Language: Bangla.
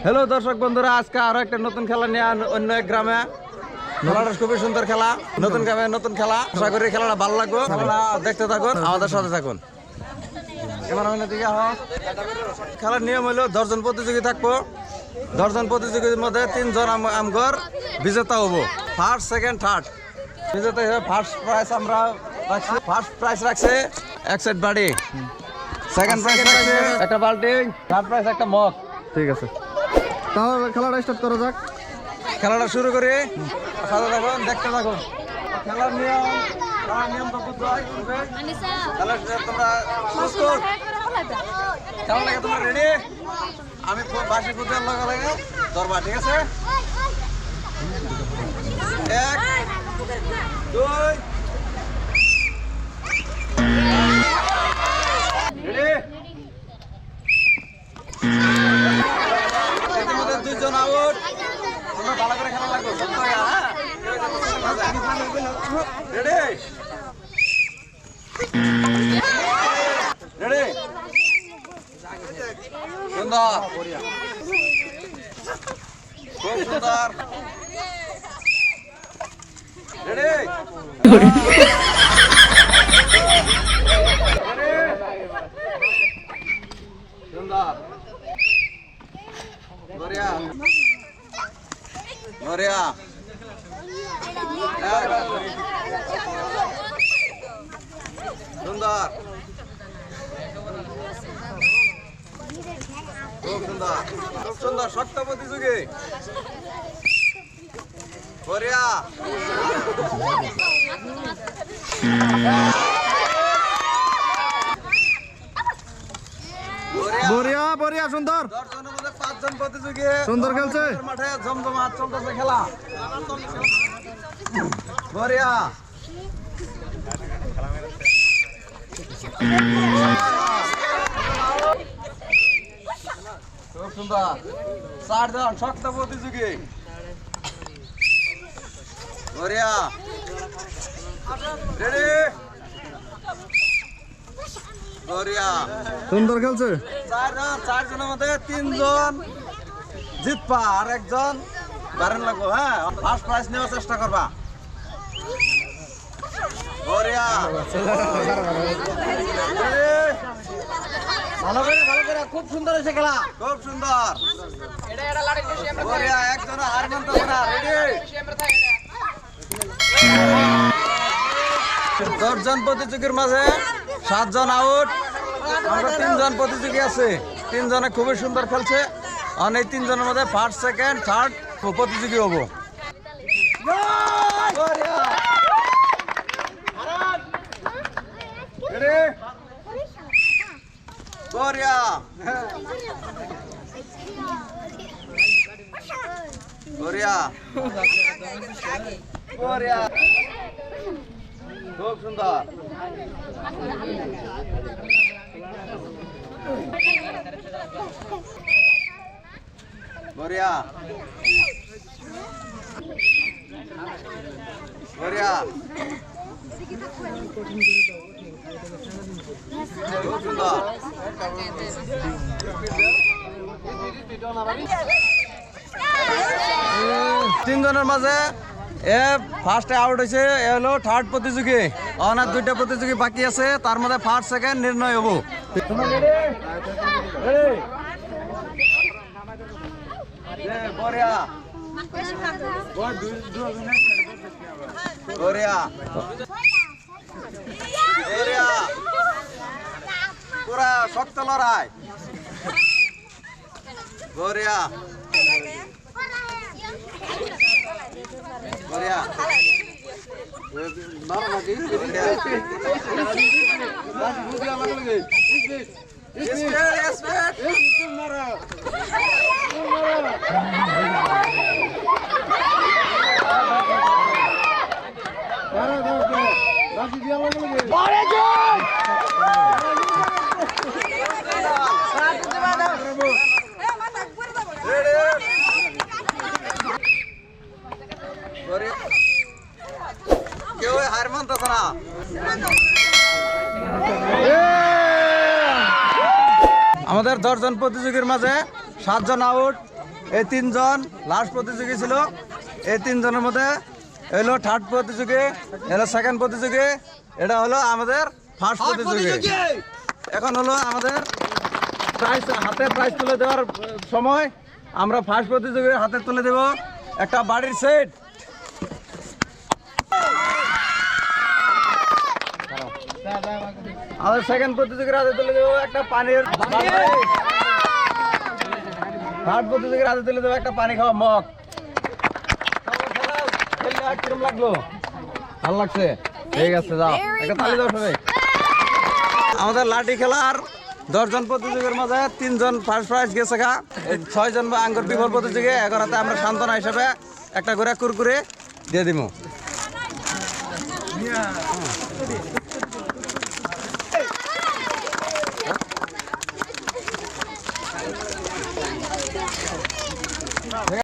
হ্যালো দর্শক বন্ধুরা, আজকে আরো একটা নতুন খেলা নিয়ে অন্য এক গ্রামে। খেলাটা খুবই সুন্দর খেলা, নতুন গ্রামে নতুন খেলা। আশা করি খেলাটা ভালো লাগবে। খেলাটা দেখতে থাকুন, আমাদের সাথে থাকুন। খেলার নিয়ম হলো 10 জন প্রতিযোগী থাকবো। 10 জন প্রতিযোগীর মধ্যে 3 জন আমগর বিজেতা হবো। ফার্স্ট, সেকেন্ড, থার্ড বিজেতা হিসেবে ফার্স্ট প্রাইজ আমরা রাখছি। ফার্স্ট প্রাইজ রাখছে এক সেট বাড়ি, সেকেন্ড প্রাইজ রাখছে একটা বাল্টি, থার্ড প্রাইজ একটা মগ। ঠিক আছে, তাহলে খেলাটা স্টার্ট করা যাক। খেলাটা শুরু করি, সাথে থাকুন, দেখতে থাকুন। খেলার নিয়ম তো বুঝতে হয়। তাহলে তোমরা কেমন লাগে? তোমরা রেডি? আমি বাসি ফুটার লগে লাগে ধরবা, ঠিক আছে? 1 2 রেডি? ইতিমধ্যে 2 জন আউট। তোমরা ভালো করে খেলা লাগবে, রেডি? রেডি? সুন্দর, খুব সুন্দর। রেডি? সুন্দর, বঢ়িয়া বঢ়িয়া। সুন্দর, খুব সুন্দর, খুব সুন্দর। শক্ত প্রতিযোগী, বঢ়িয়া। বঢ়িয়া বঢ়িয়া, সুন্দর। 10 জনের মধ্যে 5 জন প্রতিযোগী সুন্দর খেলছে। মাঠে জমজমাট চলতেছে খেলা, বঢ়িয়া। খুব সুন্দর, 4 জন শক্ত প্রতিযোগী, বঢ়িয়া। রেডি? বঢ়িয়া, সুন্দর খেলছে। 4 জনের মধ্যে 3 জন জিতবা আর একজন বারেন লাগবো। হ্যাঁ, ফার্স্ট প্রাইজ নেওয়ার চেষ্টা করবা। বঢ়িয়া, ভালো করে, খুব সুন্দর হয়েছে খেলা, খুব সুন্দর, বঢ়িয়া। একজন হার মানতেছে না। রেডি? 10 জন প্রতিযোগীর মাঝে 7 জন আউট। আমরা 3 জন প্রতিযোগী আছে। 3 জনে খুবই সুন্দর খেলছে। অনেক 3 জনের মধ্যে ফার্স্ট, সেকেন্ড, থার্ড প্রতিযোগী হবো। বঢ়িয়া, বঢ়িয়া, বঢ়িয়া, খুব সুন্দর। বঢ়িয়া, বঢ়িয়া, খুব সুন্দর। 3 জনের মাঝে ফার্স্টে আউট হয়েছে, এ হলো থার্ড প্রতিযোগী। অনার 2টা প্রতিযোগী বাকি আছে, তার মধ্যে ফার্স্ট, সেকেন্ড নির্ণয় হবো। বঢ়িয়া, বঢ়িয়া, বঢ়িয়া, পুরা শক্ত লড়াই, বঢ়িয়া, বঢ়িয়া, কেউ হার মানতেছে না। আমাদের 10 জন প্রতিযোগীর মাঝে 7 জন আউট। এই তিনজন লাস্ট প্রতিযোগী ছিল। এই তিনজনের মধ্যে এলো থার্ড প্রতিযোগী, এলো সেকেন্ড প্রতিযোগী, এটা হলো আমাদের ফার্স্ট প্রতিযোগী। এখন হলো আমাদের প্রাইজ, হাতে প্রাইজ তুলে দেওয়ার সময়। আমরা ফার্স্ট প্রতিযোগীর হাতে তুলে দেব একটা বাড়ির সেট। আমাদের সেকেন্ড প্রতিযোগীর হাতে তুলে দেবো একটা পানির বালতি। থার্ড প্রতিযোগীর হাতে তুলে দেবো একটা পানি খাওয়া মগ। কিরম লাগলো? ভালো লাগছে? ঠিক আছে, যাও একটা তালি দাও সবাই। আমাদের লাঠি খেলার 10 জন প্রতিযোগীর মাঝে 3 জন ফার্স্ট প্রাইজ গেছে গা। 6 জন আঙ্গুর বিমল প্রতিযোগী। এখন হাতে আমরা সান্ত্বনা হিসাবে একটা করে কুরকুরে দিয়ে দিব।